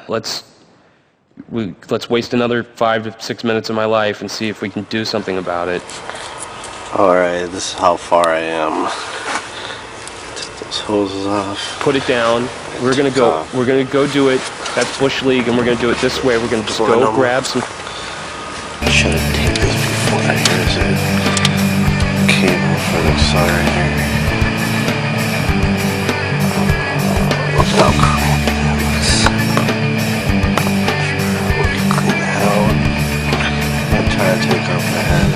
let's waste another 5 to 6 minutes of my life and see if we can do something about it. Alright, this is how far I am. Take those hoses off. Put it down. We're gonna go do it. That's Bush League, and we're gonna do it this way. We're gonna just go grab some. I should have taken this before. Here's a cable for the accelerator. Look how crappy that looks. Let me clean that out. I'm gonna try to take off the head.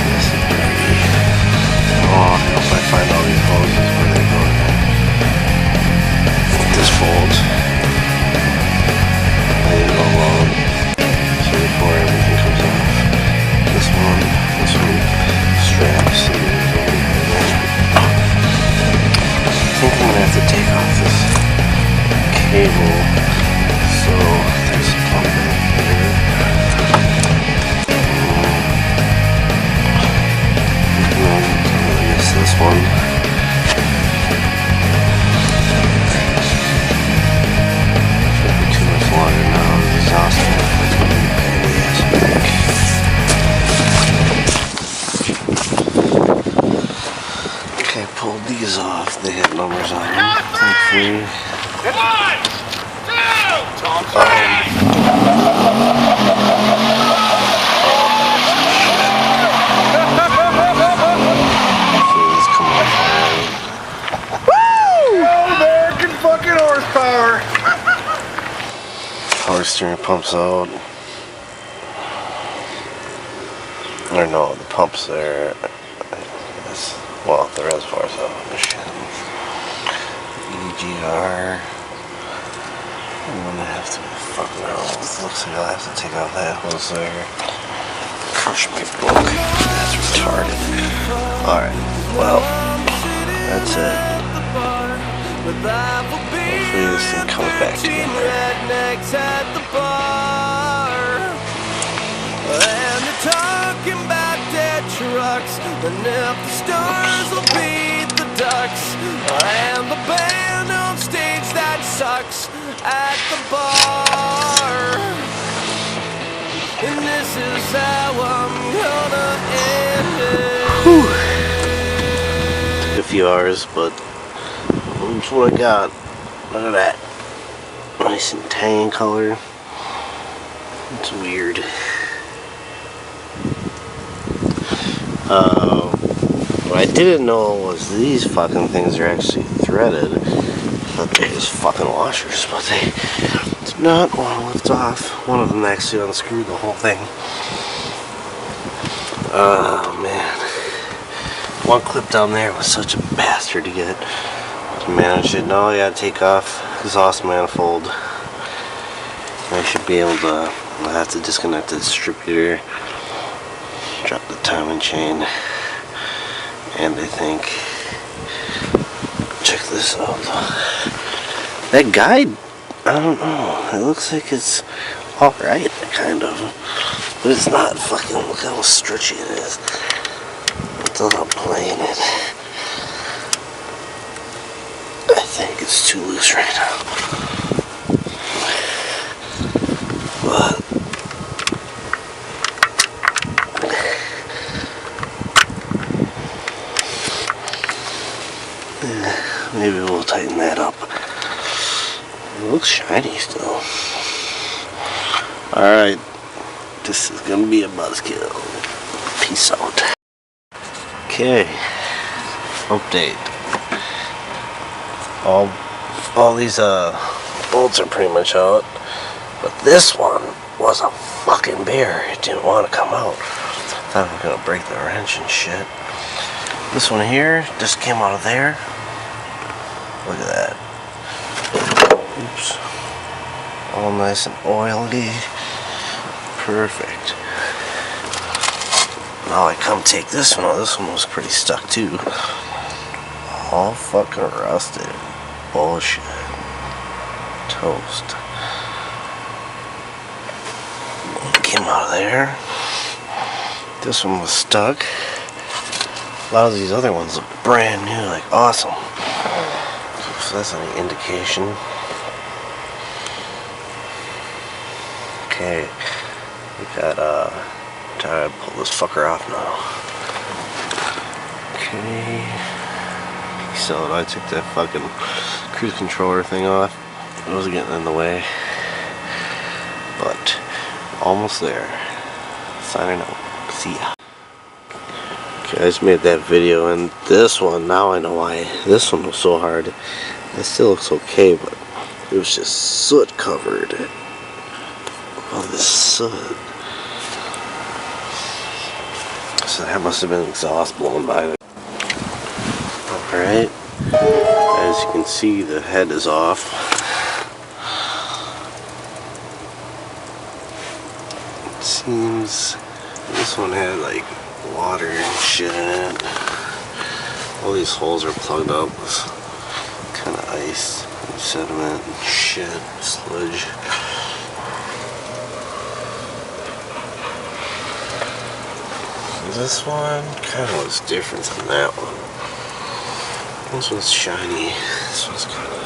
This is dirty. Oh, I hope I find all these hoses where they go. This folds. I need to go along. So before everything comes off. This one straps. I think I'm gonna have to take off this cable. So there's a plug back here. I guess this one. Water now, the exhaust fan. Okay, pulled these off. They had numbers on them. Thankfully. 1, 2, 3. Woo! American fucking horsepower. Power steering pumps out. Or no, the pump's there. Well, the reservoir's out. EGR. I'm gonna have to fucking hell. Looks like I'll have to take out that hose there. Crush my book. That's retarded. Alright, well, that's it. Hopefully this thing comes back together. And they're talking about dead trucks, and if the stars will beat the ducks, and the band on stage that sucks at the bar. And this is how I'm gonna end it. Took a few hours, but that's what I got. Look at that. Nice and tan color. It's weird. What I didn't know was these fucking things are actually threaded. I thought they were just fucking washers, but they did not want to lift off. One of them actually unscrewed the whole thing. Oh man. One clip down there was such a bastard to get. To manage it. Now I gotta take off exhaust manifold. I should be able to. I'll have to disconnect the distributor, drop the timing chain, and I think check this out. That guide, I don't know. It looks like it's alright, kind of, but it's not. Fucking look how stretchy it is. It's not playing it. I think it's too loose right now. But maybe we'll tighten that up. It looks shiny still. Alright. This is gonna be a buzzkill. Peace out. Okay. Update. All these bolts are pretty much out. But this one was a fucking bear. It didn't want to come out. I thought I was gonna break the wrench and shit. This one here just came out of there. Look at that. Oops. All nice and oily. Perfect. Now I come take this one out. This one was pretty stuck too. All fucking rusted. Bullshit. Toast. Came out of there. This one was stuck. A lot of these other ones look brand new, like awesome. So that's any indication. Okay, we got try to pull this fucker off now. Okay, so I took that fucking cruise controller thing off. It wasn't getting in the way, but almost there. Signing out. See ya. Okay, I just made that video, and this one, now I know why this one was so hard. It still looks okay, but it was just soot covered. All this soot. So that must have been exhaust blowing by there. Alright. As you can see, the head is off. It seems this one had like water and shit in it. All these holes are plugged up with kind of ice and sediment and shit, sludge. This one kind of looks different than that one. This one's shiny. This one's kind of...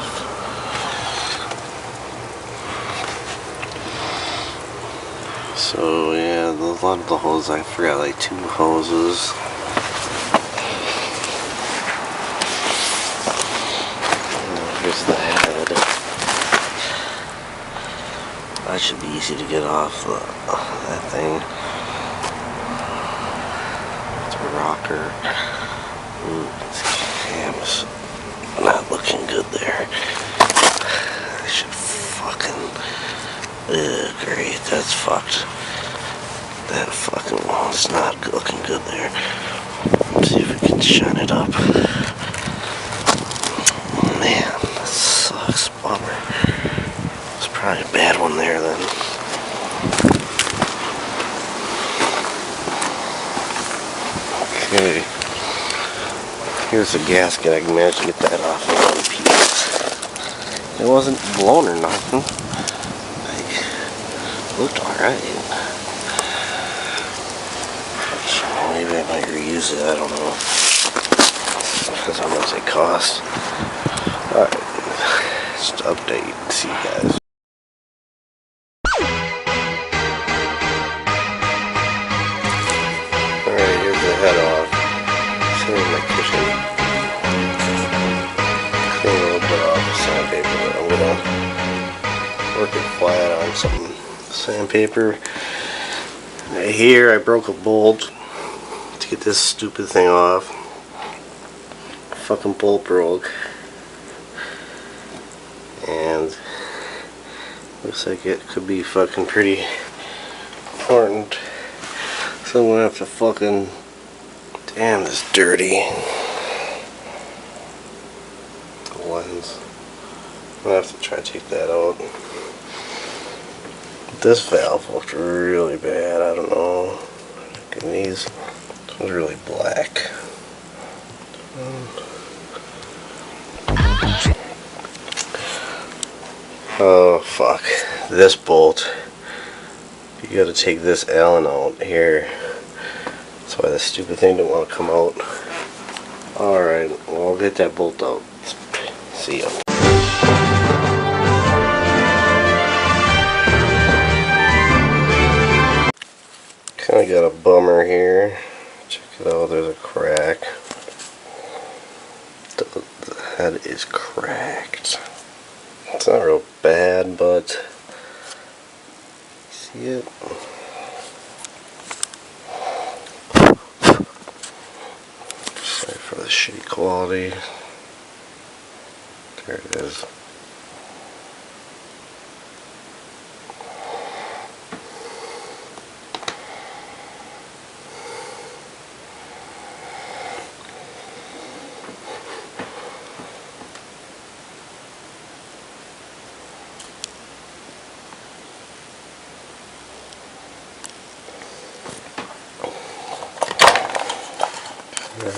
So yeah, a lot of the hoses, I forgot like 2 hoses. Here's the head. That should be easy to get off that thing. It's a rocker. This cam's not looking good there. I should fucking... great, that's fucked. That fucking one's not looking good there. Let's see if we can shine it up. Man, that sucks. Bummer. It's probably a bad one there then. Okay. Here's a gasket. I can manage to get that off in one piece. It wasn't blown or nothing. Looked alright. Maybe I might reuse it, I don't know. Depends how much they cost. Alright, just to update, see you guys. Alright, here's the head off. Sitting in my kitchen. Clean a little bit off the sandpaper, but I'm gonna work it flat on some sandpaper. Right here I broke a bolt to get this stupid thing off. Fucking bolt broke. And looks like it could be fucking pretty important. So I'm gonna have to fucking... Damn, this dirty. The lens. I'm gonna have to try to take that out. This valve looked really bad. I don't know. And these, this one's really black. Oh fuck! This bolt. You got to take this Allen out here. That's why this stupid thing didn't want to come out. All right. Well, I'll get that bolt out. See ya. Kinda got a bummer here. Check it out, there's a crack. The head is cracked. It's not real bad, but see it? Sorry for the shitty quality. There it is.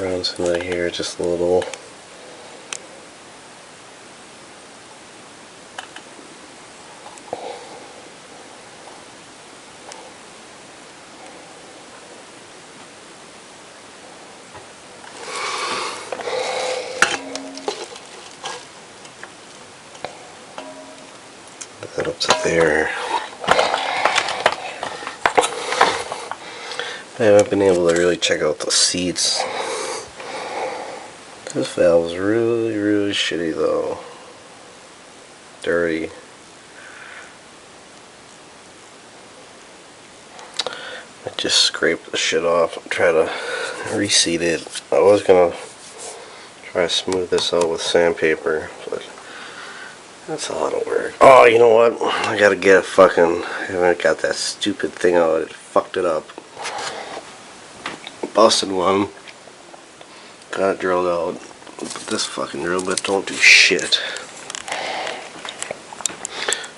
Around somewhere here, just a little. that up to there. I haven't been able to really check out the seats. This valve is really, really shitty though. Dirty. I just scraped the shit off and try to reseat it. I was gonna try to smooth this out with sandpaper, but that's a lot of work. Oh, you know what? I gotta get a fucking... I haven't got that stupid thing out. It fucked it up. Busted one. Got it drilled out. But this fucking drill bit don't do shit.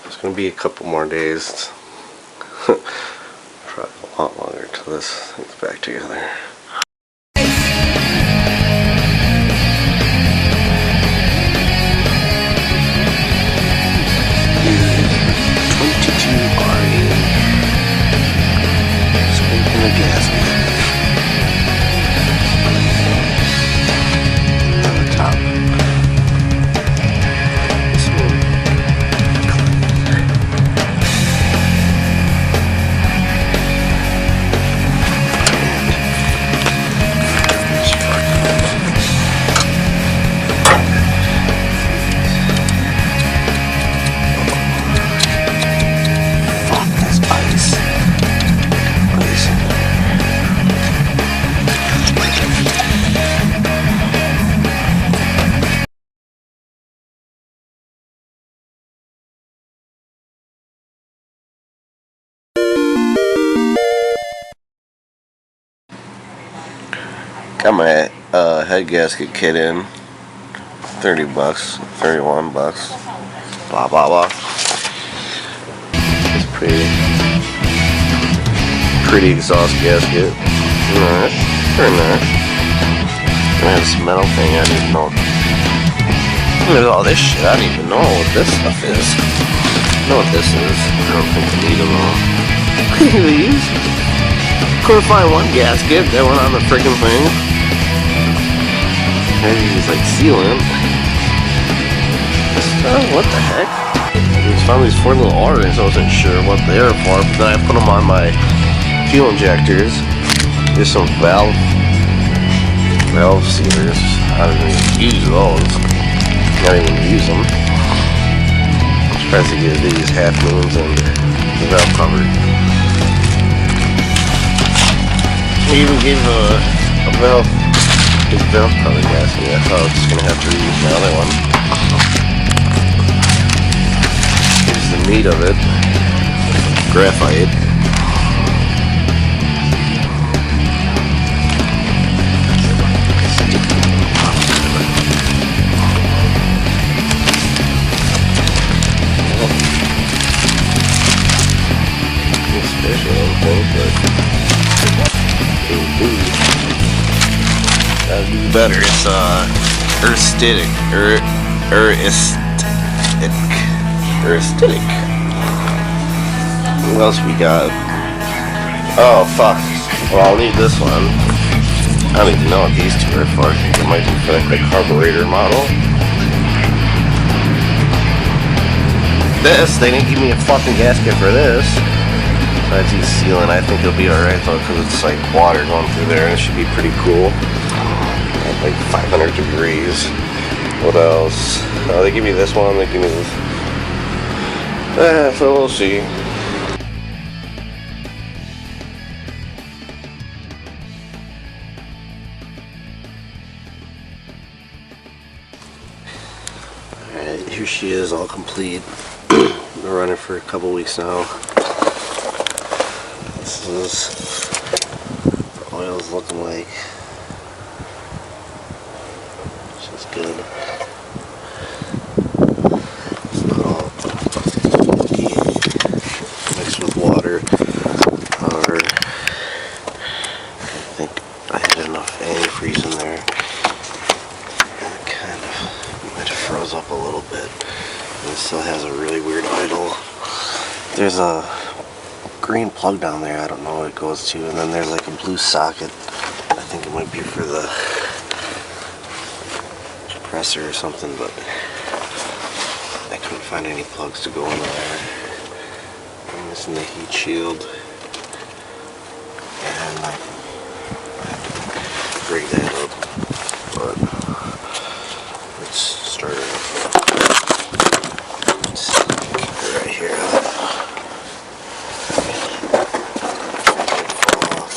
It's gonna be a couple more days. Probably a lot longer till this thing's back together. Scraping the gasket. Got my head gasket kit in. 30 bucks, 31 bucks. Blah blah blah. It's pretty exhaust gasket. Nice, very nice. And this metal thing, I didn't know. Look at all this shit, I don't even know what this stuff is. I know what this is. I don't think I need them all. Look at these. Couldn't find one gasket that went on the freaking thing. Maybe it's like sealant. What the heck? I just found these 4 little R-rings. I wasn't sure what they are for, but then I put them on my fuel injectors. There's some valve sealers. I don't even use those. Not even use them. I'm surprised to get these half moons and the valve cover. He even gave a valve cover gasket. I thought I was just gonna have to reuse my other one. Here's the meat of it. Graphite. Special, I don't think, but that'd be better. It's eristic. Eristic. What else we got? Oh fuck. Well, I'll need this one. I don't even know what these two are for. I think it might be for like the carburetor model. This, they didn't give me a fucking gasket for this. Besides these sealant, I think it'll be alright though, because it's like water going through there and it should be pretty cool. At like 500 degrees. What else? Oh, they give me this one, they give me this. So we'll see. Alright, here she is, all complete. Been running for a couple weeks now. This is what the oil's looking like. Which is good. It's not all mixed with water. However, I think I had enough antifreeze in there. And it kind of might have froze up a little bit. And it still has a really weird idle. There's a green plug down there, I don't know what it goes to, and then there's like a blue socket. I think it might be for the compressor or something, but I couldn't find any plugs to go in there. I'm missing the heat shield. And I have to break that up. But let's start it up. Let's keep it right here. Fall off.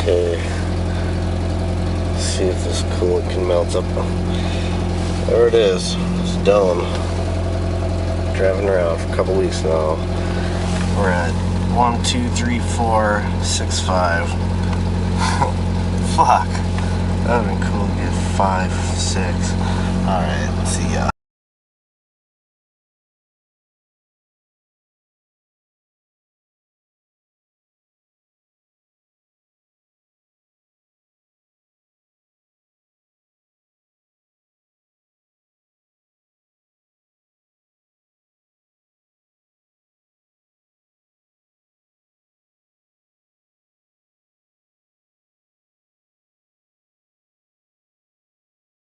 Okay, see if this coolant can melt up. There it is. It's done. Driving around for a couple weeks now. We're at 1, 2, 3, 4, 6, 5. Fuck. That would have been cool to get 5, 6. Alright, see ya.